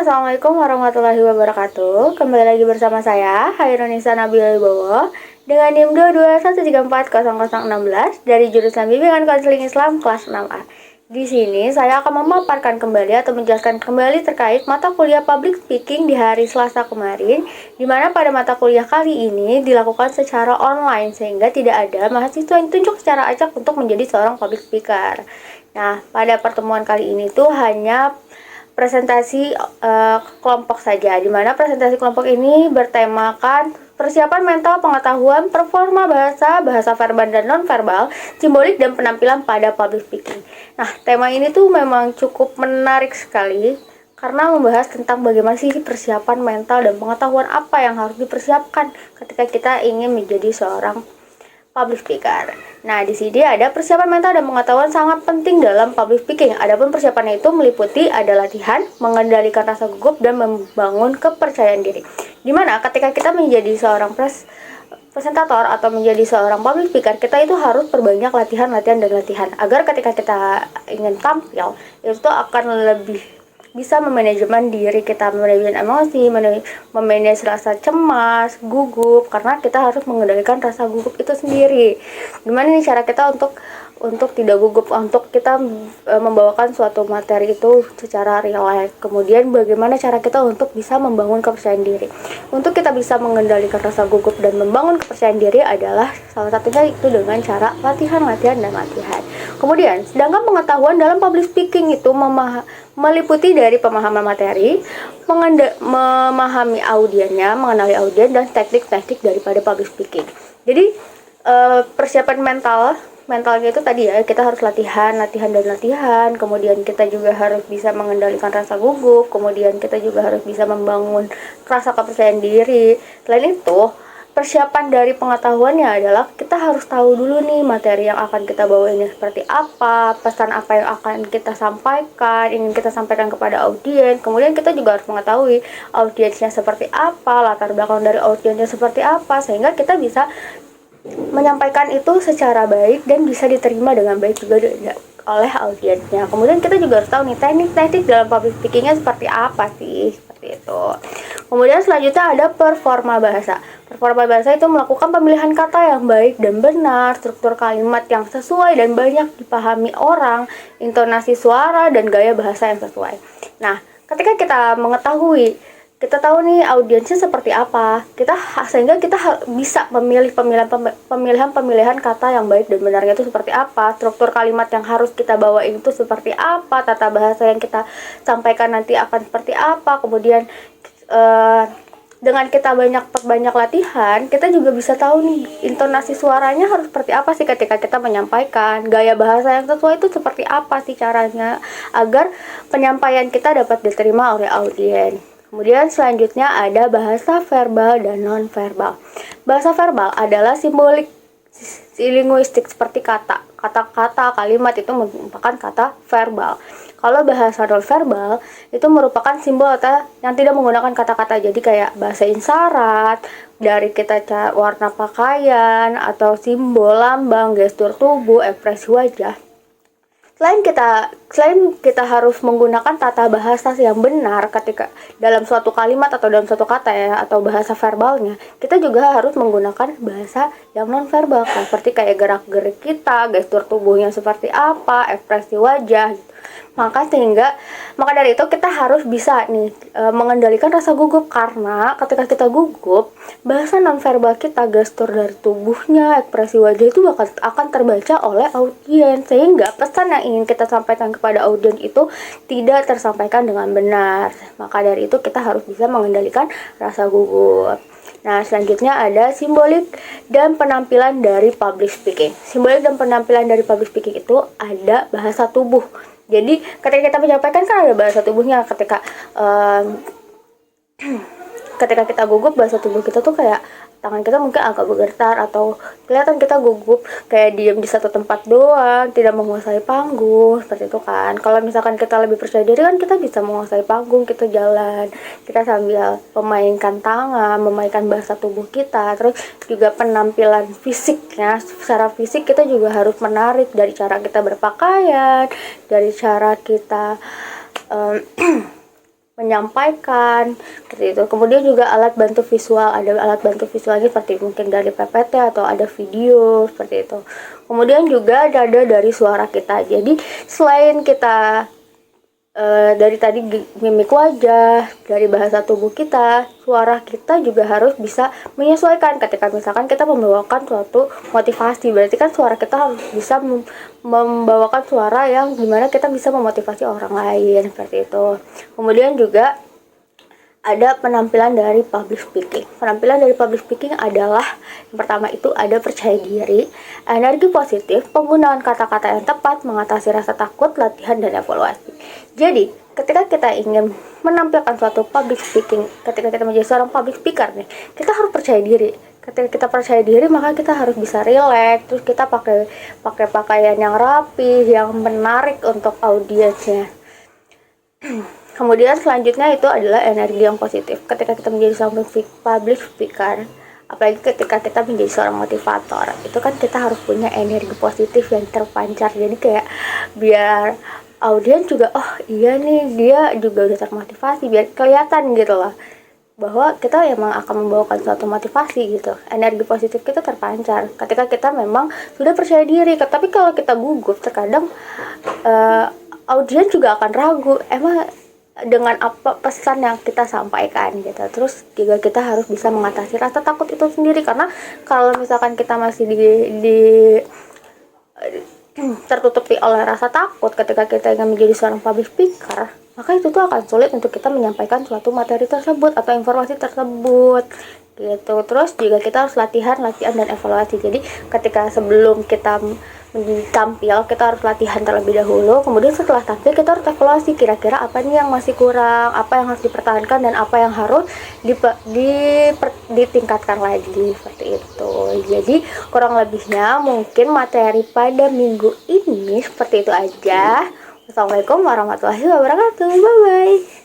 Assalamualaikum warahmatullahi wabarakatuh. Kembali lagi bersama saya, Hairunisa Nabila Wibowo, dengan NIM 221340016 dari jurusan Bimbingan Konseling Islam kelas 6A. Di sini saya akan memaparkan kembali atau menjelaskan kembali terkait mata kuliah Public Speaking di hari Selasa kemarin, di mana pada mata kuliah kali ini dilakukan secara online sehingga tidak ada mahasiswa yang ditunjuk secara acak untuk menjadi seorang public speaker. Nah, pada pertemuan kali ini tuh hanya presentasi kelompok saja, di mana presentasi kelompok ini bertemakan persiapan mental, pengetahuan, performa bahasa, bahasa verbal dan non-verbal, simbolik dan penampilan pada public speaking. Nah, tema ini tuh memang cukup menarik sekali karena membahas tentang bagaimana sih persiapan mental dan pengetahuan apa yang harus dipersiapkan ketika kita ingin menjadi seorang public speaker. Nah, di sini ada persiapan mental dan pengetahuan sangat penting dalam public speaking. Adapun persiapannya itu meliputi ada latihan, mengendalikan rasa gugup, dan membangun kepercayaan diri. Dimana ketika kita menjadi seorang presentator atau menjadi seorang public speaker, kita itu harus perbanyak latihan dan latihan agar ketika kita ingin tampil, itu akan lebih bisa memanajemen diri kita, memanajemen emosi, memanage rasa cemas, gugup, karena kita harus mengendalikan rasa gugup itu sendiri. Gimana nih cara kita untuk tidak gugup, untuk kita membawakan suatu materi itu secara real life. Kemudian bagaimana cara kita untuk bisa membangun kepercayaan diri. Untuk kita bisa mengendalikan rasa gugup dan membangun kepercayaan diri adalah salah satunya itu dengan cara latihan. Kemudian, sedangkan pengetahuan dalam public speaking itu meliputi dari pemahaman materi, memahami audiennya, mengenali audien, dan teknik-teknik daripada public speaking. Jadi persiapan mentalnya itu tadi ya, kita harus latihan. Kemudian kita juga harus bisa mengendalikan rasa gugup, kemudian kita juga harus bisa membangun rasa kepercayaan diri. Selain itu, persiapan dari pengetahuannya adalah kita harus tahu dulu nih materi yang akan kita bawa ini seperti apa, pesan apa yang akan kita sampaikan, ingin kita sampaikan kepada audiens. Kemudian kita juga harus mengetahui audiensnya seperti apa, latar belakang dari audiensnya seperti apa, sehingga kita bisa menyampaikan itu secara baik dan bisa diterima dengan baik juga oleh audiensnya. Kemudian kita juga harus tahu nih teknik-teknik dalam public speakingnya seperti apa sih, seperti itu. Kemudian selanjutnya ada performa bahasa. Performa bahasa itu melakukan pemilihan kata yang baik dan benar, struktur kalimat yang sesuai dan banyak dipahami orang, intonasi suara, dan gaya bahasa yang sesuai. Nah, ketika kita tahu nih audiensnya seperti apa, sehingga kita bisa memilih pemilihan kata yang baik dan benarnya itu seperti apa, struktur kalimat yang harus kita bawain itu seperti apa, tata bahasa yang kita sampaikan nanti akan seperti apa. Kemudian dengan kita banyak latihan, kita juga bisa tahu nih intonasi suaranya harus seperti apa sih ketika kita menyampaikan, gaya bahasa yang sesuai itu seperti apa sih caranya agar penyampaian kita dapat diterima oleh audiens. Kemudian selanjutnya ada bahasa verbal dan non-verbal. Bahasa verbal adalah simbolik linguistik seperti kata-kata, kalimat itu merupakan kata verbal. Kalau bahasa non-verbal itu merupakan simbol atau yang tidak menggunakan kata-kata. Jadi kayak bahasa isyarat, dari kita warna pakaian atau simbol, lambang, gestur tubuh, ekspresi wajah. Selain kita harus menggunakan tata bahasa yang benar ketika dalam suatu kalimat atau dalam suatu kata ya, atau bahasa verbalnya, kita juga harus menggunakan bahasa yang non verbal, seperti kayak gerak-gerik kita, gestur tubuhnya seperti apa, ekspresi wajah gitu. Maka dari itu kita harus bisa nih mengendalikan rasa gugup, karena ketika kita gugup, bahasa nonverbal kita, gestur dari tubuhnya, ekspresi wajah itu akan terbaca oleh audiens, sehingga pesan yang ingin kita sampaikan kepada audiens itu tidak tersampaikan dengan benar. Maka dari itu kita harus bisa mengendalikan rasa gugup. Nah, selanjutnya ada simbolik dan penampilan dari public speaking. Simbolik dan penampilan dari public speaking itu ada bahasa tubuh. Jadi ketika kita menyampaikan kan ada bahasa tubuhnya. Ketika kita gugup, bahasa tubuh kita tuh kayak tangan kita mungkin agak bergetar atau kelihatan kita gugup, kayak diam di satu tempat doang, tidak menguasai panggung, seperti itu kan. Kalau misalkan kita lebih percaya diri kan kita bisa menguasai panggung, kita jalan, kita sambil memainkan tangan, memainkan bahasa tubuh kita. Terus juga penampilan fisiknya, secara fisik kita juga harus menarik, dari cara kita berpakaian, dari cara kita menyampaikan seperti itu. Kemudian juga alat bantu visual, ada alat bantu visualnya seperti mungkin dari PPT atau ada video seperti itu. Kemudian juga ada dari suara kita. Jadi selain kita dari tadi mimik wajah, dari bahasa tubuh kita, suara kita juga harus bisa menyesuaikan ketika misalkan kita membawakan suatu motivasi. Berarti kan suara kita harus bisa membawakan suara yang gimana kita bisa memotivasi orang lain seperti itu. Kemudian juga ada penampilan dari public speaking. Penampilan dari public speaking adalah yang pertama itu ada percaya diri, energi positif, penggunaan kata-kata yang tepat, mengatasi rasa takut, latihan dan evaluasi. Jadi, ketika kita ingin menampilkan suatu public speaking, ketika kita menjadi seorang public speaker nih, kita harus percaya diri. Ketika kita percaya diri, maka kita harus bisa rileks, terus kita pakai pakaian yang rapi, yang menarik untuk audiensnya. Kemudian selanjutnya itu adalah energi yang positif. Ketika kita menjadi seorang public speaker, apalagi ketika kita menjadi seorang motivator, itu kan kita harus punya energi positif yang terpancar. Jadi kayak biar audiens juga, oh iya nih dia juga udah termotivasi, biar kelihatan gitu loh bahwa kita emang akan membawakan suatu motivasi gitu. Energi positif kita terpancar ketika kita memang sudah percaya diri. Tapi kalau kita gugup, terkadang audiens juga akan ragu, emang dengan apa pesan yang kita sampaikan gitu. Terus juga kita harus bisa mengatasi rasa takut itu sendiri, karena kalau misalkan kita masih tertutupi oleh rasa takut ketika kita ingin menjadi seorang public speaker, maka itu tuh akan sulit untuk kita menyampaikan suatu materi tersebut atau informasi tersebut gitu. Terus juga kita harus latihan dan evaluasi. Jadi ketika sebelum kita tampil, kita harus latihan terlebih dahulu. Kemudian setelah tampil kita harus evaluasi, kira-kira apa nih yang masih kurang, apa yang harus dipertahankan, dan apa yang harus ditingkatkan lagi seperti itu. Jadi kurang lebihnya mungkin materi pada minggu ini seperti itu aja. Wassalamualaikum warahmatullahi wabarakatuh. Bye bye.